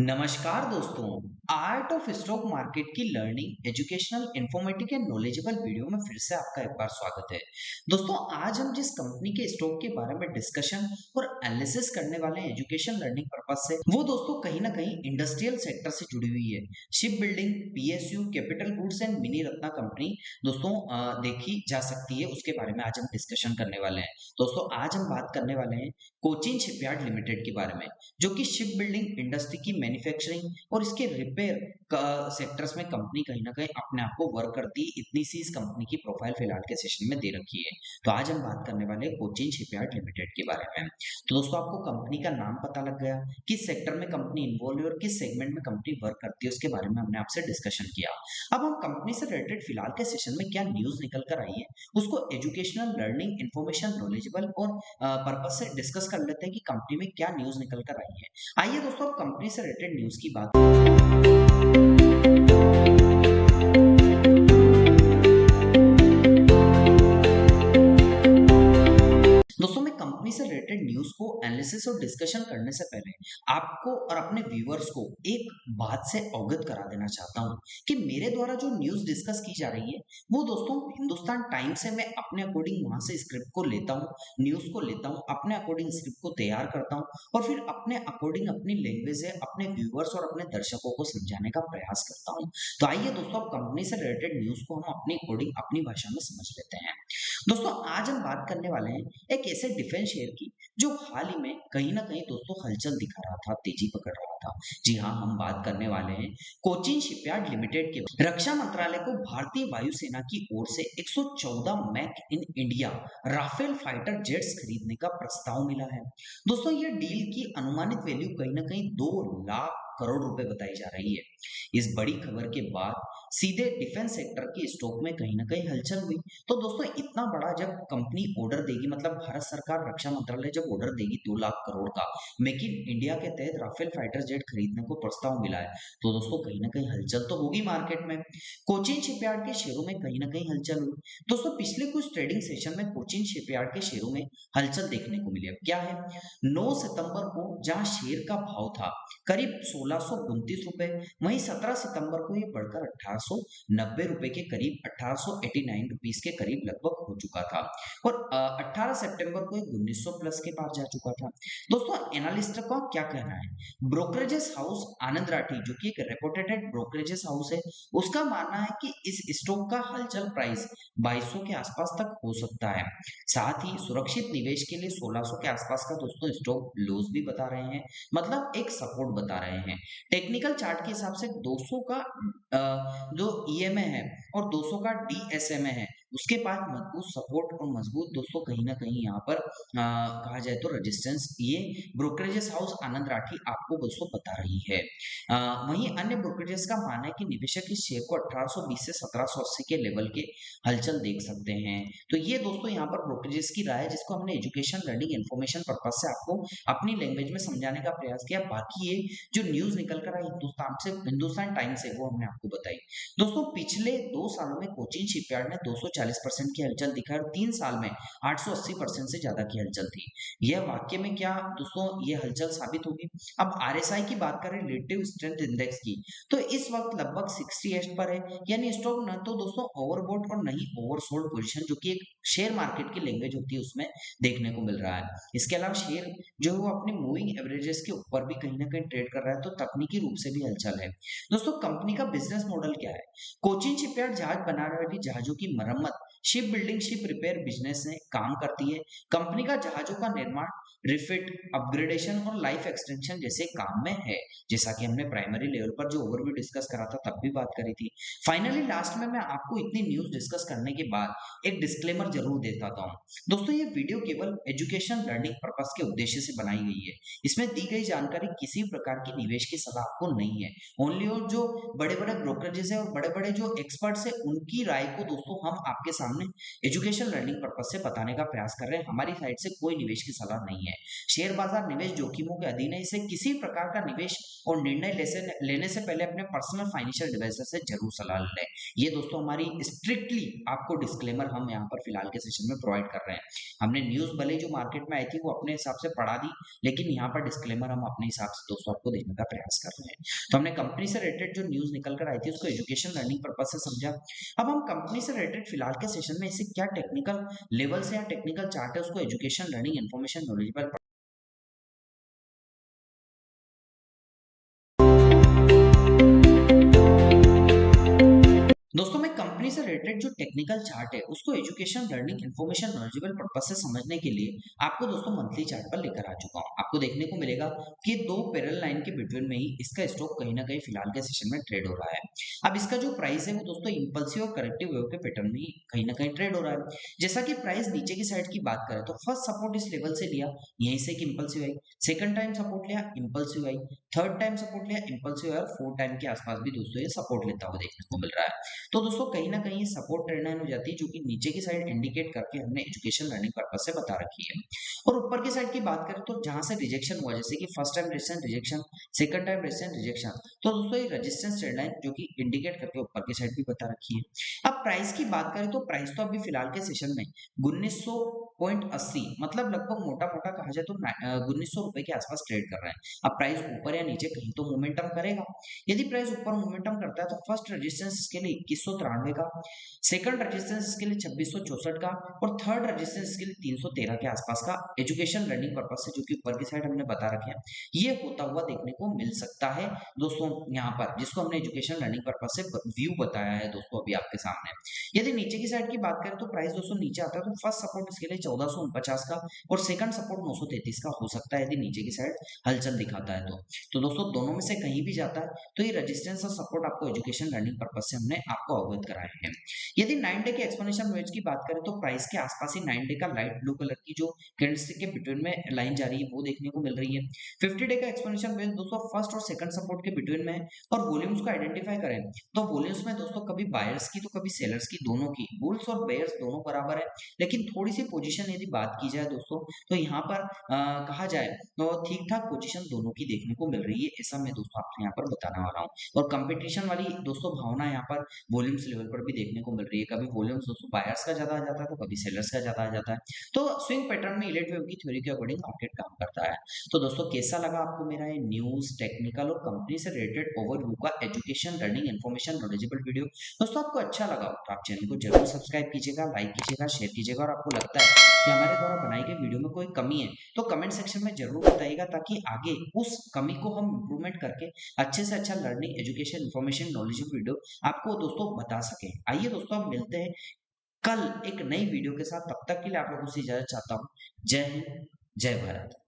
नमस्कार दोस्तों। Art of stock market की learning educational informative and knowledgeable video में फिर से आपका एक बार स्वागत है। दोस्तों, आज हम जिस कंपनी के स्टॉक के बारे में डिस्कशन और एनालिसिस करने वाले हैं एजुकेशन लर्निंग पर्पज से, वो दोस्तों कहीं ना कहीं इंडस्ट्रियल सेक्टर से जुड़ी हुई है। Ship building, PSU, capital goods and mini Ratna company दोस्तों देखी जा सकती है, उसके बारे में आज हम डिस्कशन करने वाले हैं। दोस्तों, आज हम बात करने वाले हैं कोचिन शिपयार्ड लिमिटेड के बारे में, जो कि शिप बिल्डिंग इंडस्ट्री की मैन्युफैक्चरिंग और इसके रिपेयर सेक्टर्स में कंपनी कहीं ना कहीं अपने आप को वर्क करती है। इतनी सी इस कंपनी की प्रोफाइल फिलहाल के सेशन में दे रखी है। तो आज हम बात करने वाले हैं कोचिन शिपयार्ड लिमिटेड के बारे में। तो दोस्तों, आपको कंपनी का नाम पता लग गया, किस सेक्टर में कंपनी इन्वॉल्व है और किस सेगमेंट में कंपनी वर्क करती है, उसके बारे में हमने आपसे डिस्कशन किया। अब हम कंपनी से रिलेटेड फिलहाल के सेशन में क्या न्यूज निकल कर आई है, उसको एजुकेशनल, लर्निंग, इंफॉर्मेशन, नॉलेजेबल और पर्पस से डिस्कस कर लेते हैं कि कंपनी में क्या न्यूज निकल कर आई है। आइए दोस्तों, अब कंपनी से रिलेटेड न्यूज की बात। दोस्तों, मैं कंपनी से रिलेटेड न्यूज को एनालिसिस और डिस्कशन करने से पहले आपको और अपने व्यूअर्स को एक बात से अवगत करा देना चाहता हूं कि मेरे द्वारा जो न्यूज डिस्कस की जा रही है, वो दोस्तों हिंदुस्तान टाइम्स से मैं अपने अकॉर्डिंग वहां से स्क्रिप्ट को लेता हूं, न्यूज को लेता हूं, अपने अकॉर्डिंग स्क्रिप्ट को तैयार करता हूं और फिर अपने अकॉर्डिंग अपनी लैंग्वेज से अपने व्यूअर्स और अपने दर्शकों को समझाने का प्रयास करता हूं। तो आइए दोस्तों, अब कंपनी से रिलेटेड न्यूज को हम अपनी अकॉर्डिंग अपनी भाषा में समझ लेते हैं। दोस्तों, आज हम बात करने वाले हैं एक ऐसे डिफेंस शेयर की जो हाल ही में कहीं ना कहीं दोस्तों हलचल दिखा रहा था, तेजी पकड़ रहा था। जी हाँ, हम बात करने वाले हैं कोचिन शिपयार्ड लिमिटेड के। रक्षा मंत्रालय को भारतीय वायुसेना की ओर से 114 make in India Rafale fighter jets खरीदने का प्रस्ताव मिला है। दोस्तों, ये डील की अनुमानित वैल्यू कहीं ना कहीं 2 लाख करोड़ रुपए बताई जा रही है। इस बड़ी खबर के बाद सीधे डिफेंस सेक्टर के स्टॉक में कहीं ना कहीं हलचल हुई। तो दोस्तों, इतना बड़ा जब कंपनी ऑर्डर देगी, मतलब भारत सरकार, रक्षा मंत्रालय जब ऑर्डर देगी 2 लाख करोड़ का मेक इन इंडिया के तहत राफेल फाइटर जेट खरीदने को प्रस्ताव मिला है, तो दोस्तों कहीं ना कहीं हलचल तो होगी मार्केट में। कोचिन शिपयार्ड के शेयरों में कहीं ना कहीं हलचल हुई। दोस्तों, पिछले कुछ ट्रेडिंग सेशन में कोचिन शिपयार्ड के शेयरों में हलचल देखने को मिली। अब क्या है, 9 सितंबर को जहां शेयर का भाव था करीब 1629 रुपए, वहीं 17 सितंबर को ये बढ़कर 1890 रुपए के करीब, 1889 रुपीस के करीब लगभग हो चुका था और 18 सितंबर को 1900 प्लस के पार जा चुका था। दोस्तों, एनालिस्ट का क्या कहना है, ब्रोकरेजेस हाउस आनंद राठी, जो कि एक रेपुटेड ब्रोकरेजेस हाउस है, उसका मानना है कि इस स्टॉक का हलचल प्राइस 2200 के आसपास तक हो सकता है। साथ ही सुरक्षित निवेश के लिए 1600 के आसपास का दोस्तों स्टॉक लॉस भी बता रहे हैं, मतलब एक सपोर्ट बता रहे हैं। टेक्निकल चार्ट के हिसाब से 200 का जो ईएमए है और 200 का डीएसएमए है, उसके पास मजबूत सपोर्ट और मजबूत दोस्तों कहीं ना कहीं यहाँ पर कहा जाए तो रेजिस्टेंस ये ब्रोकरेजेस हाउस आनंद राठी आपको दोस्तों बता रही है। वहीं अन्य ब्रोकरेजेस का मानना है कि निवेशक इस शेयर को 1820 से 1780 के लेवल के हलचल देख सकते हैं। तो ये दोस्तों यहाँ पर ब्रोकरेजेस की राय है, जिसको हमने एजुकेशन, लर्निंग, इन्फॉर्मेशन पर्पज से आपको अपनी लैंग्वेज में समझाने का प्रयास किया। बाकी ये जो न्यूज निकल कर आई हिंदुस्तान टाइम्स से, वो हमने आपको बताई। दोस्तों, पिछले 2 सालों में कोचिन शिपयार्ड ने 240% की हलचल दिखाई और 3 साल में 880% से ज्यादा की हलचल थी। यह वाक्य में क्या दोस्तों ये हलचल साबित होगी। अब आरएसआई की बात करें, रिलेटिव स्ट्रेंथ इंडेक्स की, तो इस वक्त लगभग 68 पर है, यानी स्टॉक न तो दोस्तों ओवरबॉट और नहीं ओवरसोल्ड पोजीशन, जो कि एक शेयर मार्केट की लैंग्वेज होती है, उसमें देखने को मिल रहा है। इसके अलावा शेयर जो है वो अपने मूविंग एवरेजेस के ऊपर भी कहीं ना कहीं ट्रेड कर रहा है, तो तकनीकी रूप से भी हलचल है। दोस्तों, कंपनी का बिजनेस मॉडल क्या है, कोचिन शिपयार्ड जहाज बनाने वाली जहाजों की मरम्मत, ship building, ship repair business में काम करती है। कंपनी का जहाजों का निर्माण, रिफिट, अपग्रेडेशन और लाइफ एक्सटेंशन जैसे काम में है, जैसा कि हमने प्राइमरी लेवल पर जो ओवरव्यू डिस्कस करा था तब भी बात करी थी। फाइनली लास्ट में मैं आपको इतनी न्यूज डिस्कस करने के बाद एक डिस्क्लेमर जरूर देता हूँ। दोस्तों, ये वीडियो केवल एजुकेशन, लर्निंग पर्पस के उद्देश्य से बनाई गई है। इसमें दी गई जानकारी किसी प्रकार की निवेश की सलाह आपको नहीं है। ओनली और जो बड़े बड़े ब्रोकरेजेस है और बड़े बड़े जो एक्सपर्ट्स है, उनकी राय को दोस्तों हम आपके सामने सामने एजुकेशन लर्निंग पर्पज से बताने का प्रयास कर रहे हैं। हमारी साइड से कोई निवेश की सलाह नहीं है। शेयर बाजार निवेश जोखिमों के अधीन है, इसे किसी प्रकार का निवेश और निर्णय लेने से पहले अपने पर्सनल फाइनेंशियल एडवाइजर से जरूर सलाह लें। ये दोस्तों हमारी स्ट्रिक्टली आपको डिस्क्लेमर हम यहाँ पर फिलहाल के सेशन में प्रोवाइड कर रहे हैं। हमने न्यूज़ भले जो मार्केट में आई थी वो अपने हिसाब से पढ़ा दी, लेकिन यहाँ पर डिस्क्लेमर हम अपने हिसाब से दोस्तों आपको देने का प्रयास कर रहे हैं। तो हमने कंपनी से रिलेटेड जो न्यूज़ निकल कर आई थी उसको एजुकेशन लर्निंग पर्पज से समझा। अब हम कंपनी से रिलेटेड फिलहाल के सेशन में इसे क्या टेक्निकल लेवल से या टेक्निकल चार्ट है उसको एजुकेशन लर्निंग इन्फॉर्मेशन नॉलेजेबल दोस्तों मैं कंपनी से रिलेटेड जो टेक्निकल चार्ट है उसको education learning information knowledgeable purpose से समझने के लिए आपको दोस्तों मंथली चार्ट पर लेकर आ चुका हूं। आपको देखने को मिलेगा कि दो पैरेलल लाइन के बिटवीन में ही इसका स्टॉक कहीं ना कहीं फिलहाल के सेशन में ट्रेड हो रहा है। अब इसका जो प्राइस है वो दोस्तों इंपल्सिव और करेक्टिव वेव के पैटर्न में ही कहीं ना कहीं ट्रेड हो रहा है। जैसा कि प्राइस नीचे की साइड की बात करें तो फर्स्ट सपोर्ट इस लेवल से लिया, यहीं से एक इंपल्सिव आई, सेकंड टाइम सपोर्ट लिया, इंपल्सिव आई, थर्ड टाइम सपोर्ट लिया, इंपल्सिव आई, और फोर्थ टाइम के आसपास भी दोस्तों ये सपोर्ट लेता हुआ देखने को मिल रहा है। तो दोस्तों कहीं ना कहीं सपोर्ट ट्रेंड लाइन हो जाती है जो कि नीचे की साइड इंडिकेट करके हमने एजुकेशन लर्निंग पर्पज से बता रखी है। और ऊपर की साइड की बात करें तो जहां से रिजेक्शन हुआ, जैसे कि first time resistance rejection, second time resistance rejection, तो दोस्तों ये रेजिस्टेंस ट्रेंड लाइन जो कि इंडिकेट करके ऊपर की साइड भी बता रखी है। अब प्राइस की बात करें तो प्राइस तो अभी फिलहाल के सेशन में 1980 मतलब लगभग मोटा मोटा कहा जाए तो 1900 रुपए के आसपास ट्रेड कर रहे हैं। अब प्राइस ऊपर या नीचे कहीं तो मोमेंटम करेगा। यदि प्राइस ऊपर मोमेंटम करता है तो फर्स्ट रेजिस्टेंस इसके लिए 2193 का, सेकंड रेजिस्टेंस इसके लिए 2664 का, और थर्ड रेजिस्टेंस इसके लिए 313 के आसपास का एजुकेशन लर्निंग पर्पज से जो कि ऊपर की साइड हमने बता रखे हैं ये होता हुआ देखने को मिल सकता है दोस्तों यहाँ पर, जिसको हमने एजुकेशन लर्निंग पर्पज से व्यू बताया है दोस्तों अभी आपके सामने। यदि नीचे की साइड की बात करें तो प्राइस दोस्तों नीचे आता है तो फर्स्ट सपोर्ट इसके लिए 1449 का और सेकंड सपोर्ट 933 का हो सकता है यदि नीचे की साइड हलचल दिखाता है तो दोस्तों दोनों में से कहीं भी जाता है तो ये रेजिस्टेंस और सपोर्ट आपको एजुकेशन लर्निंग पर्पज से हमने आपको अवगत कराए हैं। यदि 9 डे के एक्सपोनेंशियल मूवमेंट की बात करें तो प्राइस के आसपास ही 9 डे का लाइट ब्लू कलर की जो कैंडलस्टिक के बिटवीन में लाइन जा रही है वो देखने को मिल रही है। 50 डे का एक्सपोनेंशियल मूवमेंट दोस्तों फर्स्ट और सेकंड सपोर्ट के बिटवीन में है। और वॉल्यूम्स को आइडेंटिफाई करें तो वॉल्यूम्स में दोस्तों कभी बायर्स की तो कभी सेलर्स की, दोनों की, बुल्स और बेयर्स दोनों बराबर है। लेकिन थोड़ी सी पोजीशन यदि बात की जाए दोस्तों तो यहाँ पर कहा जाए तो ठीक ठाक पोजीशन दोनों की देखने को मिल रही है, ऐसा मैं दोस्तों आपको यहाँ पर बताने वाला हूँ। और कंपटीशन वाली दोस्तों भावना यहाँ पर वॉल्यूम्स लेवल पर भी देखने को मिल रही है। कभी वॉल्यूम्स दोस्तों बायर्स का ज्यादा आ जाता है तो कभी सेलर्स का ज्यादा आ जाता है। तो स्विंग पैटर्न में इलेट वेव की थ्योरी के अकॉर्डिंग मार्केट काम करता है। तो दोस्तों कैसा लगा आपको मेरा ये न्यूज टेक्निकल और कंपनी से रिलेटेड ओवरव्यू का education learning information knowledgeable video? दोस्तों आपको अच्छा लगा हो तो आप चैनल को जरूर सब्सक्राइब कीजिएगा, लाइक कीजिएगा, शेयर कीजिएगा, और आपको लगता है कि हमारे द्वारा बनाई गई वीडियो में कोई कमी है तो कमेंट सेक्शन में जरूर बताइएगा ताकि आगे उस कमी को हम इम्प्रूवमेंट करके अच्छे से अच्छा learning education information knowledgeable video आपको दोस्तों बता सके। आइए दोस्तों अब मिलते हैं कल एक नई वीडियो के साथ, तब तक के लिए आप लोगों से इजाजत चाहता हूँ। जय हिंद, जय भारत।